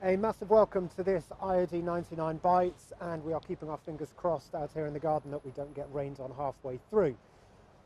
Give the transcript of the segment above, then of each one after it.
A massive welcome to this IoD99Bites, and we are keeping our fingers crossed out here in the garden that we don't get rained on halfway through.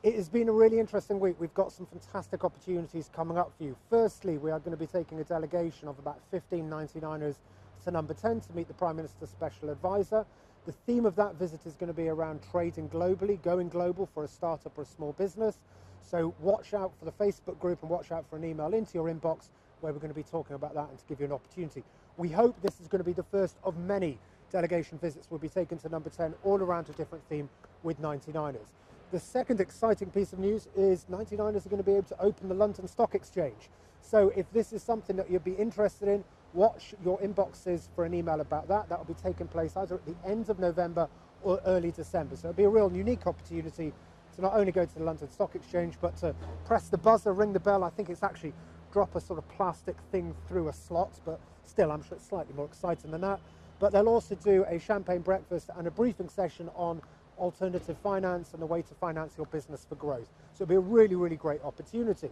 It has been a really interesting week. We've got some fantastic opportunities coming up for you. Firstly, we are going to be taking a delegation of about 15 99ers to number 10 to meet the Prime Minister's Special Advisor. The theme of that visit is going to be around trading globally, going global for a startup or a small business. So watch out for the Facebook group and watch out for an email into your inbox where we're going to be talking about that and to give you an opportunity. We hope this is going to be the first of many delegation visits we'll be taken to number 10 all around a different theme with 99ers. The second exciting piece of news is 99ers are going to be able to open the London Stock Exchange. So if this is something that you'd be interested in, watch your inboxes for an email about that. That will be taking place either at the end of November or early December. So it'll be a real unique opportunity to not only go to the London Stock Exchange, but to press the buzzer, ring the bell. I think it's actually drop a sort of plastic thing through a slot, but still, I'm sure it's slightly more exciting than that. But they'll also do a champagne breakfast and a briefing session on alternative finance and the way to finance your business for growth. So it'll be a really, really great opportunity.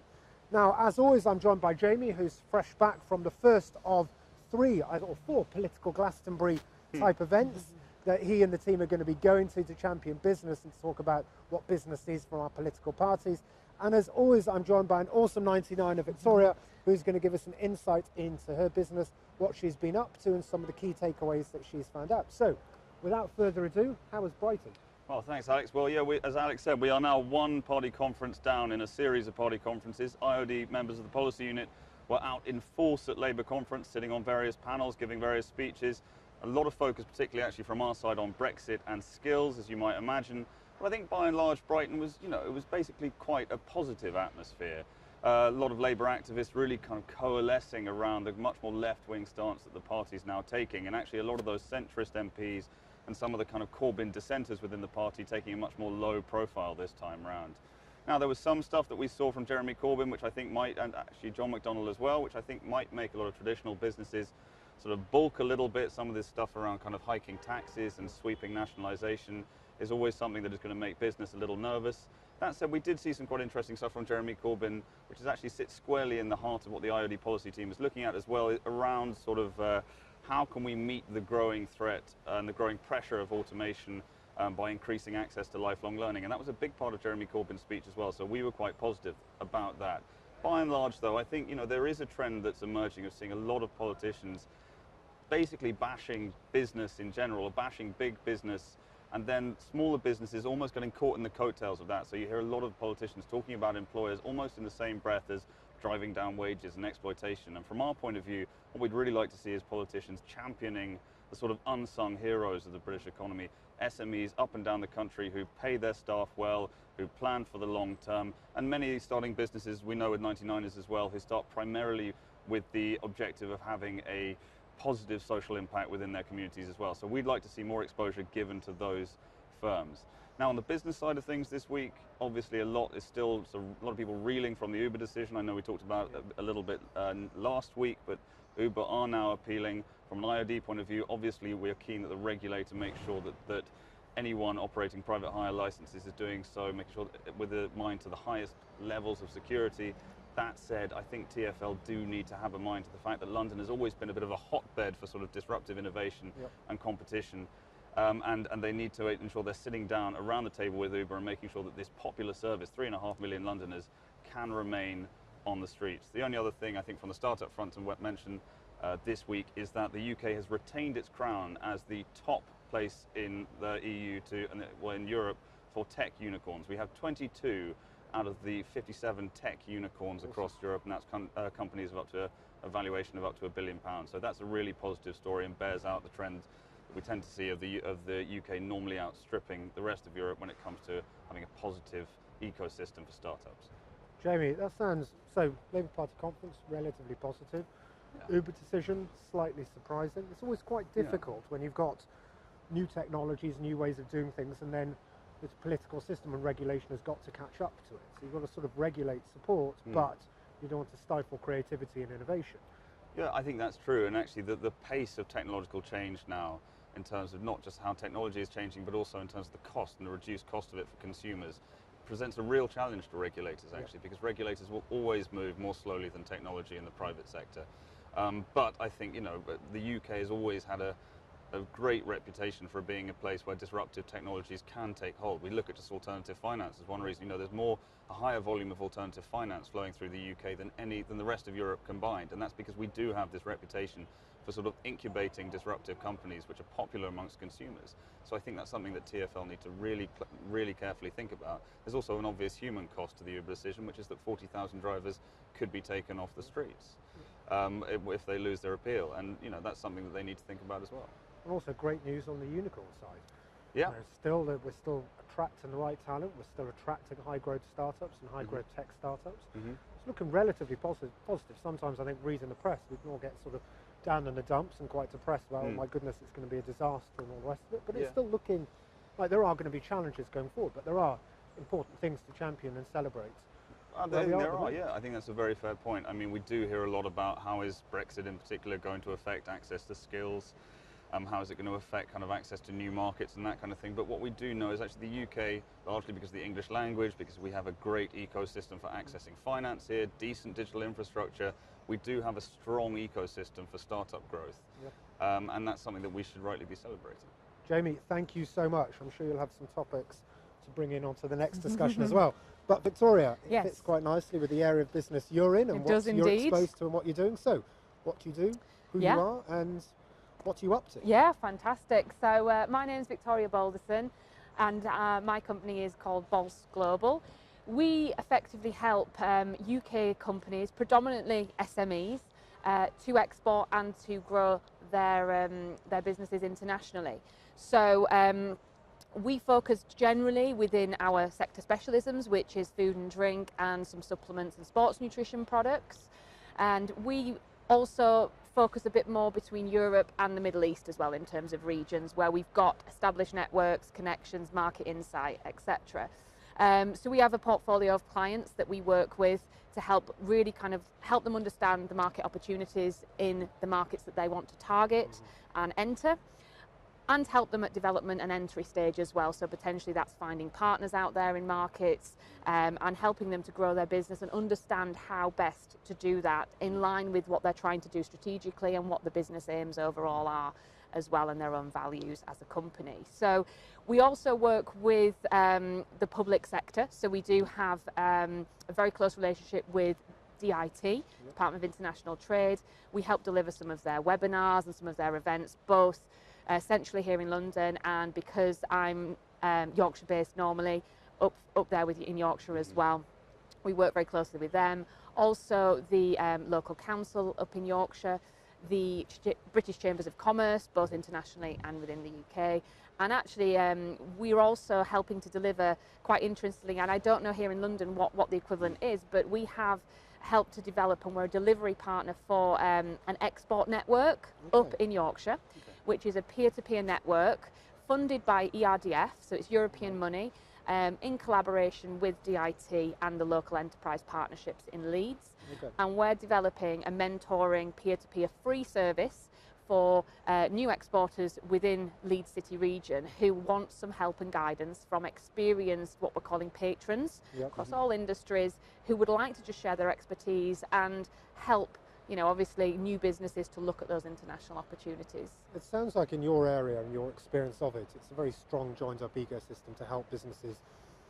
Now, as always, I'm joined by Jamie, who's fresh back from the first of 3 or 4 political Glastonbury type events that he and the team are going to be going to champion business and to talk about what business needs from our political parties. And as always, I'm joined by an awesome 99er, Victoria, who's going to give us an insight into her business, what she's been up to, and some of the key takeaways that she's found out. So, without further ado, how was Brighton? Well, thanks, Alex. Well, yeah, as Alex said, we are now one party conference down in a series of party conferences. IoD members of the policy unit were out in force at Labour conference, sitting on various panels, giving various speeches. A lot of focus, particularly actually from our side, on Brexit and skills, as you might imagine. But I think by and large, Brighton was, it was basically quite a positive atmosphere. A lot of Labour activists really kind of coalescing around the much more left-wing stance that the party's now taking, and actually a lot of those centrist MPs and some of the kind of Corbyn dissenters within the party taking a much more low profile this time round. Now, there was some stuff that we saw from Jeremy Corbyn, which I think might, and actually John McDonnell as well, which I think might make a lot of traditional businesses sort of bulk a little bit. Some of this stuff around kind of hiking taxes and sweeping nationalisation is always something that is going to make business a little nervous. That said, we did see some quite interesting stuff from Jeremy Corbyn, which is actually sits squarely in the heart of what the IoD policy team is looking at as well, around sort of how can we meet the growing threat and the growing pressure of automation by increasing access to lifelong learning. And that was a big part of Jeremy Corbyn's speech as well, so we were quite positive about that. By and large, though, I think there is a trend that's emerging of seeing a lot of politicians basically bashing business in general, or bashing big business, and then smaller businesses almost getting caught in the coattails of that. So you hear a lot of politicians talking about employers almost in the same breath as driving down wages and exploitation. And from our point of view, what we'd really like to see is politicians championing the sort of unsung heroes of the British economy, SMEs up and down the country who pay their staff well, who plan for the long term, and many starting businesses, we know with 99ers as well, who start primarily with the objective of having a positive social impact within their communities as well. So we'd like to see more exposure given to those firms. Now, on the business side of things this week, obviously a lot of people reeling from the Uber decision. I know we talked about a little bit last week, but Uber are now appealing. From an IoD point of view, obviously we are keen that the regulator makes sure that anyone operating private hire licenses is doing so, making sure that with a mind to the highest levels of security. That said, I think TfL do need to have a mind to the fact that London has always been a bit of a hotbed for sort of disruptive innovation and competition. And they need to ensure they're sitting down around the table with Uber and making sure that this popular service, 3.5 million Londoners, can remain on the streets. The only other thing I think from the startup front to mention this week is that the UK has retained its crown as the top place in the EU in Europe for tech unicorns. We have 22 out of the 57 tech unicorns across Europe, and that's companies of up to a valuation of up to £1 billion. So that's a really positive story and bears out the trend that we tend to see of the UK normally outstripping the rest of Europe when it comes to having a positive ecosystem for startups. Jamie, that sounds, so Labour Party conference, relatively positive. Yeah. Uber decision, slightly surprising. It's always quite difficult when you've got new technologies, new ways of doing things, and then the political system and regulation has got to catch up to it. So you've got to sort of regulate support, but you don't want to stifle creativity and innovation. Yeah, I think that's true. And actually the pace of technological change now, in terms of not just how technology is changing, but also in terms of the cost and the reduced cost of it for consumers, presents a real challenge to regulators, actually, because regulators will always move more slowly than technology in the private sector. But I think, the UK has always had a great reputation for being a place where disruptive technologies can take hold. We look at just alternative finance as one reason. There's a higher volume of alternative finance flowing through the UK than the rest of Europe combined, and that's because we do have this reputation for sort of incubating disruptive companies which are popular amongst consumers. So I think that's something that TfL need to really carefully think about. There's also an obvious human cost to the Uber decision, which is that 40,000 drivers could be taken off the streets if they lose their appeal, and that's something that they need to think about as well. And also great news on the unicorn side. Yeah. We're still attracting the right talent. We're still attracting high growth startups and high growth tech startups. It's looking relatively positive. Sometimes I think reading the press, we can all get sort of down in the dumps and quite depressed about, oh my goodness, it's going to be a disaster and all the rest of it. But it's still looking like there are going to be challenges going forward, but there are important things to champion and celebrate. There are, yeah. I think that's a very fair point. I mean, we do hear a lot about how is Brexit in particular going to affect access to skills. How is it going to affect kind of access to new markets and that kind of thing? But what we do know is actually the UK, largely because of the English language, because we have a great ecosystem for accessing finance here, decent digital infrastructure, we do have a strong ecosystem for startup growth. And that's something that we should rightly be celebrating. Jamie, thank you so much. I'm sure you'll have some topics to bring in onto the next discussion as well. But Victoria, it fits quite nicely with the area of business you're in and what you're exposed to and what you're doing. So, what do you do, who you are, and what are you up to? Yeah, fantastic. So my name is Victoria Boldison, and my company is called Bolst Global. We effectively help UK companies, predominantly SMEs, to export and to grow their businesses internationally. So we focus generally within our sector specialisms, which is food and drink and some supplements and sports nutrition products. And we also focus a bit more between Europe and the Middle East as well in terms of regions where we've got established networks, connections, market insight, etc. So we have a portfolio of clients that we work with to help really kind of help them understand the market opportunities in the markets that they want to target and enter, and help them at development and entry stage as well. So potentially that's finding partners out there in markets and helping them to grow their business and understand how best to do that in line with what they're trying to do strategically and what the business aims overall are as well, and their own values as a company. So we also work with the public sector. So we do have a very close relationship with DIT, Department of International Trade. We help deliver some of their webinars and some of their events, both centrally here in London, and because I'm Yorkshire based normally, up there in Yorkshire as well. We work very closely with them. Also the local council up in Yorkshire, the British Chambers of Commerce, both internationally and within the UK. And actually we're also helping to deliver, quite interestingly, and I don't know here in London what the equivalent is, but we have helped to develop, and we're a delivery partner for an export network up in Yorkshire, which is a peer-to-peer network funded by ERDF, so it's European money, in collaboration with DIT and the local enterprise partnerships in Leeds. And we're developing a mentoring peer-to-peer free service for new exporters within Leeds City region who want some help and guidance from experienced, what we're calling patrons across all industries, who would like to just share their expertise and help, obviously new businesses to look at those international opportunities. It sounds like in your area and your experience of it, it's a very strong joined up ecosystem to help businesses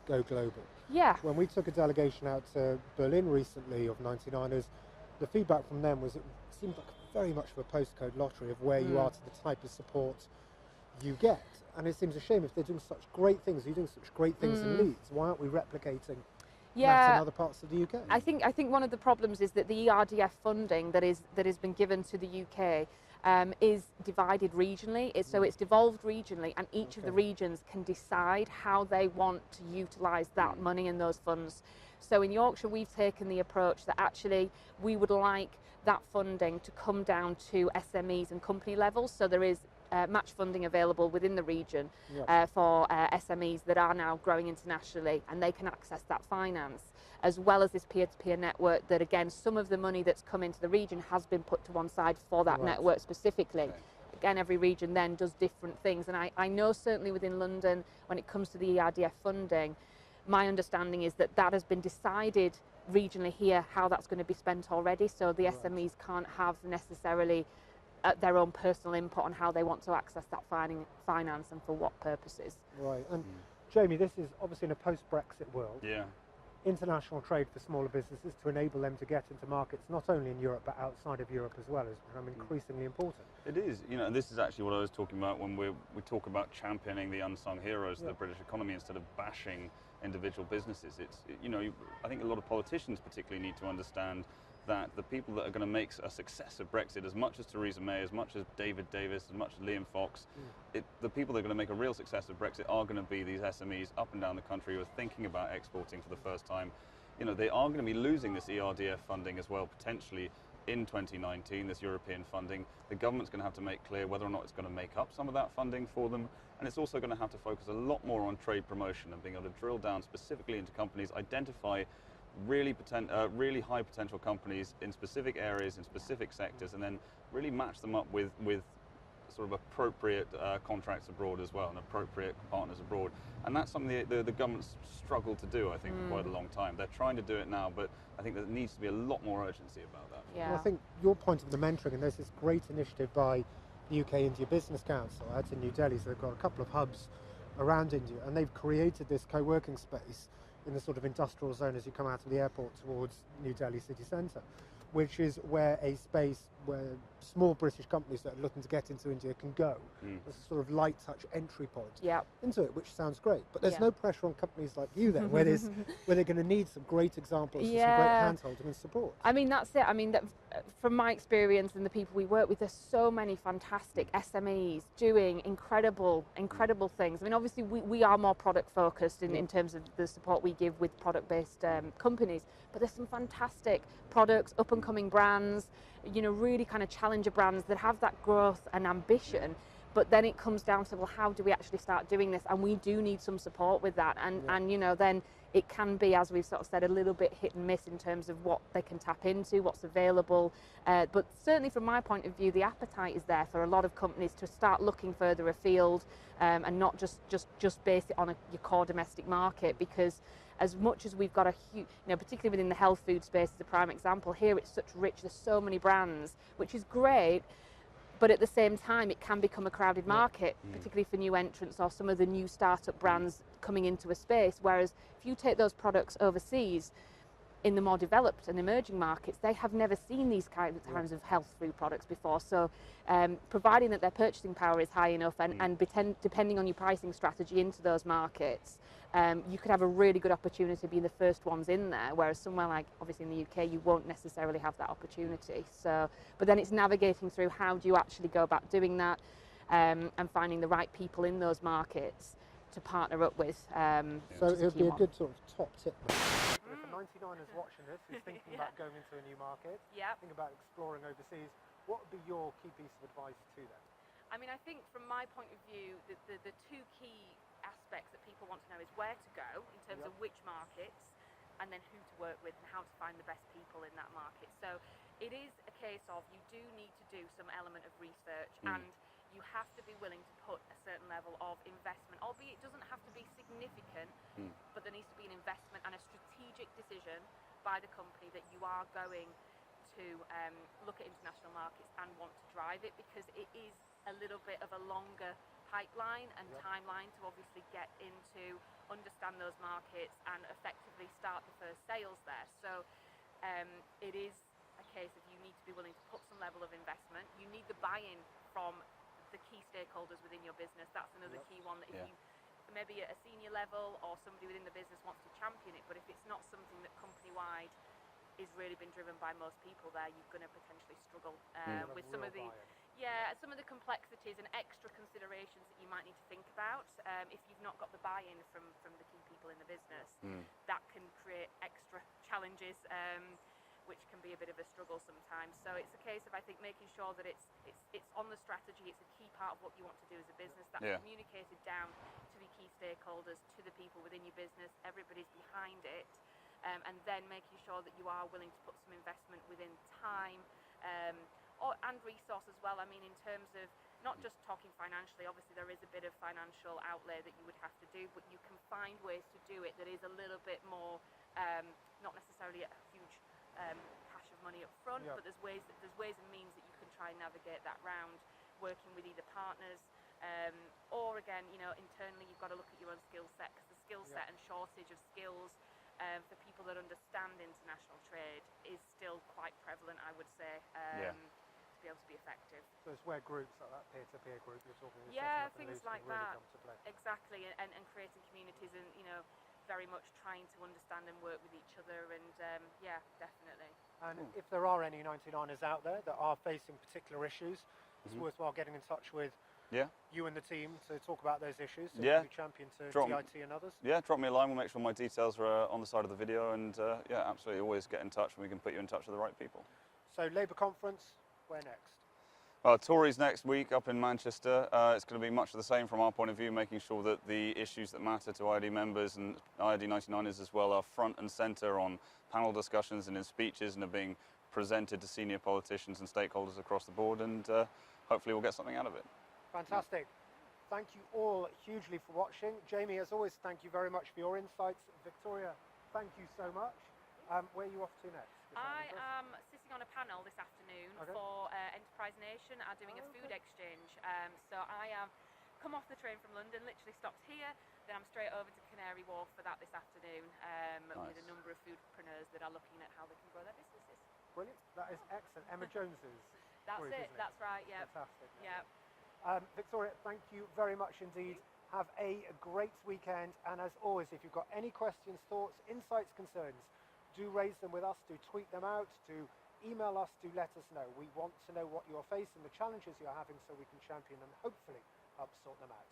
go global. Yeah. When we took a delegation out to Berlin recently of 99ers, the feedback from them was it seemed like very much of a postcode lottery of where you are to the type of support you get. And it seems a shame if they're doing such great things, you're doing such great things in Leeds, why aren't we replicating that in other parts of the UK? I think one of the problems is that the ERDF funding that has been given to the UK is divided regionally. So it's devolved regionally, and each of the regions can decide how they want to utilise that money and those funds. So in Yorkshire, we've taken the approach that actually we would like that funding to come down to SMEs and company levels. So there is match funding available within the region for SMEs that are now growing internationally, and they can access that finance, as well as this peer-to-peer network that, again, some of the money that's come into the region has been put to one side for that network specifically. Again, every region then does different things, and I know certainly within London, when it comes to the ERDF funding, my understanding is that that has been decided regionally here how that's going to be spent already, so the SMEs can't have necessarily their own personal input on how they want to access that finance and for what purposes. Right, and Jamie, this is obviously in a post-Brexit world. Yeah. International trade for smaller businesses to enable them to get into markets not only in Europe but outside of Europe as well has become increasingly important. It is, you know, and this is actually what I was talking about when we talk about championing the unsung heroes of the British economy instead of bashing individual businesses. You know, I think a lot of politicians particularly need to understand that the people that are going to make a success of Brexit, as much as Theresa May, as much as David Davis, as much as Liam Fox, the people that are going to make a real success of Brexit are going to be these SMEs up and down the country who are thinking about exporting for the first time. You know, they are going to be losing this ERDF funding as well, potentially in 2019, this European funding. The government's going to have to make clear whether or not it's going to make up some of that funding for them. And it's also going to have to focus a lot more on trade promotion and being able to drill down specifically into companies, identify really high potential companies in specific areas, in specific sectors, and then really match them up with sort of appropriate contracts abroad as well, and appropriate partners abroad. And that's something the government's struggled to do, I think, for quite a long time. They're trying to do it now, but I think there needs to be a lot more urgency about that. Yeah. Well, I think your point of the mentoring, and there's this great initiative by the UK India Business Council out in New Delhi, so they've got a couple of hubs around India, and they've created this co-working space in the sort of industrial zone as you come out of the airport towards New Delhi city centre, which is where a space where small British companies that are looking to get into India can go. It's a sort of light touch entry point into it, which sounds great. But there's no pressure on companies like you there, where they're going to need some great examples, some great hand-holding and support. I mean, that's it. I mean, from my experience and the people we work with, there's so many fantastic SMEs doing incredible things. I mean, obviously we are more product focused in terms of the support we give with product-based companies, but there's some fantastic products, up-and-coming brands, you know, really kind of challenger brands that have that growth and ambition. But then it comes down to, well, how do we actually start doing this? And we do need some support with that. And you know, then it can be, as we've sort of said, a little bit hit and miss in terms of what they can tap into, what's available. But certainly from my point of view, the appetite is there for a lot of companies to start looking further afield and not just base it on your core domestic market, because as much as we've got a huge, you know, particularly within the health food space as a prime example, here it's such rich, there's so many brands, which is great. But at the same time, it can become a crowded market, particularly for new entrants or some of the new startup brands coming into a space. Whereas if you take those products overseas, in the more developed and emerging markets, they have never seen these kinds of health food products before. So providing that their purchasing power is high enough and depending on your pricing strategy into those markets, you could have a really good opportunity to be the first ones in there, whereas somewhere like obviously in the UK you won't necessarily have that opportunity. So, but then it's navigating through how do you actually go about doing that and finding the right people in those markets to partner up with. So it would be a good sort of top tip. If a 99ers watching this who's thinking about going into a new market, thinking about exploring overseas, what would be your key piece of advice to them? I mean, I think from my point of view, the two key aspects that people want to know is where to go in terms of which markets, and then who to work with and how to find the best people in that market. So it is a case of you do need to do some element of research and you have to be willing to put a certain level of investment, albeit it doesn't have to be significant, but there needs to be an investment and a strategic decision by the company that you are going to look at international markets and want to drive it, because it is a little bit of a longer pipeline and timeline to obviously get into, understand those markets and effectively start the first sales there. So it is a case of you need to be willing to put some level of investment. You need the buy-in from the key stakeholders within your business. That's another key one, that if you maybe at a senior level or somebody within the business wants to champion it, but if it's not something that company-wide is really been driven by most people there, you're going to potentially struggle with some of the some of the complexities and extra considerations that you might need to think about. If you've not got the buy-in from the key people in the business, that can create extra challenges, which can be a bit of a struggle sometimes. So it's a case of, I think, making sure that it's on the strategy, it's a key part of what you want to do as a business, that's communicated down to the key stakeholders, to the people within your business, everybody's behind it, and then making sure that you are willing to put some investment within time and resource as well. I mean, in terms of not just talking financially, obviously there is a bit of financial outlay that you would have to do, but you can find ways to do it that is a little bit more not necessarily a huge cash of money up front, Yeah. but there's ways and means that you can try and navigate that round, working with either partners, or again, internally you've got to look at your own skill set, because the skill set and shortage of skills for people that understand international trade is still quite prevalent, I would say, to be able to be effective. So it's where groups like that peer-to-peer group you're talking about, Yeah, setting up and things loosely like really that. come to play. Exactly, and creating communities, and very much trying to understand and work with each other, and yeah, definitely. And if there are any 99ers out there that are facing particular issues, it's worthwhile getting in touch with you and the team to talk about those issues, so you can be champion to DIT and others. Yeah, drop me a line, we'll make sure my details are on the side of the video, and yeah, absolutely, always get in touch and we can put you in touch with the right people. So Labour conference, where next? Tories next week up in Manchester. It's going to be much of the same from our point of view, making sure that the issues that matter to IoD members and IoD99ers as well are front and centre on panel discussions and in speeches, and are being presented to senior politicians and stakeholders across the board, and hopefully we'll get something out of it. Fantastic. Thank you all hugely for watching. Jamie, as always, thank you very much for your insights. Victoria, thank you so much. Where are you off to next? I am sitting on a panel this afternoon for Enterprise Nation are doing a food exchange. So I have come off the train from London, literally stopped here, then I'm straight over to Canary Wharf for that this afternoon with a number of foodpreneurs that are looking at how they can grow their businesses. Brilliant. That is excellent. Emma Jones's That's group, it. isn't That's right. Yeah. Fantastic. Yeah. Victoria, thank you very much indeed. Have a great weekend, and as always, if you've got any questions, thoughts, insights, concerns, do raise them with us, do tweet them out, do email us, do let us know. We want to know what you're facing, the challenges you're having, so we can champion them, hopefully help sort them out.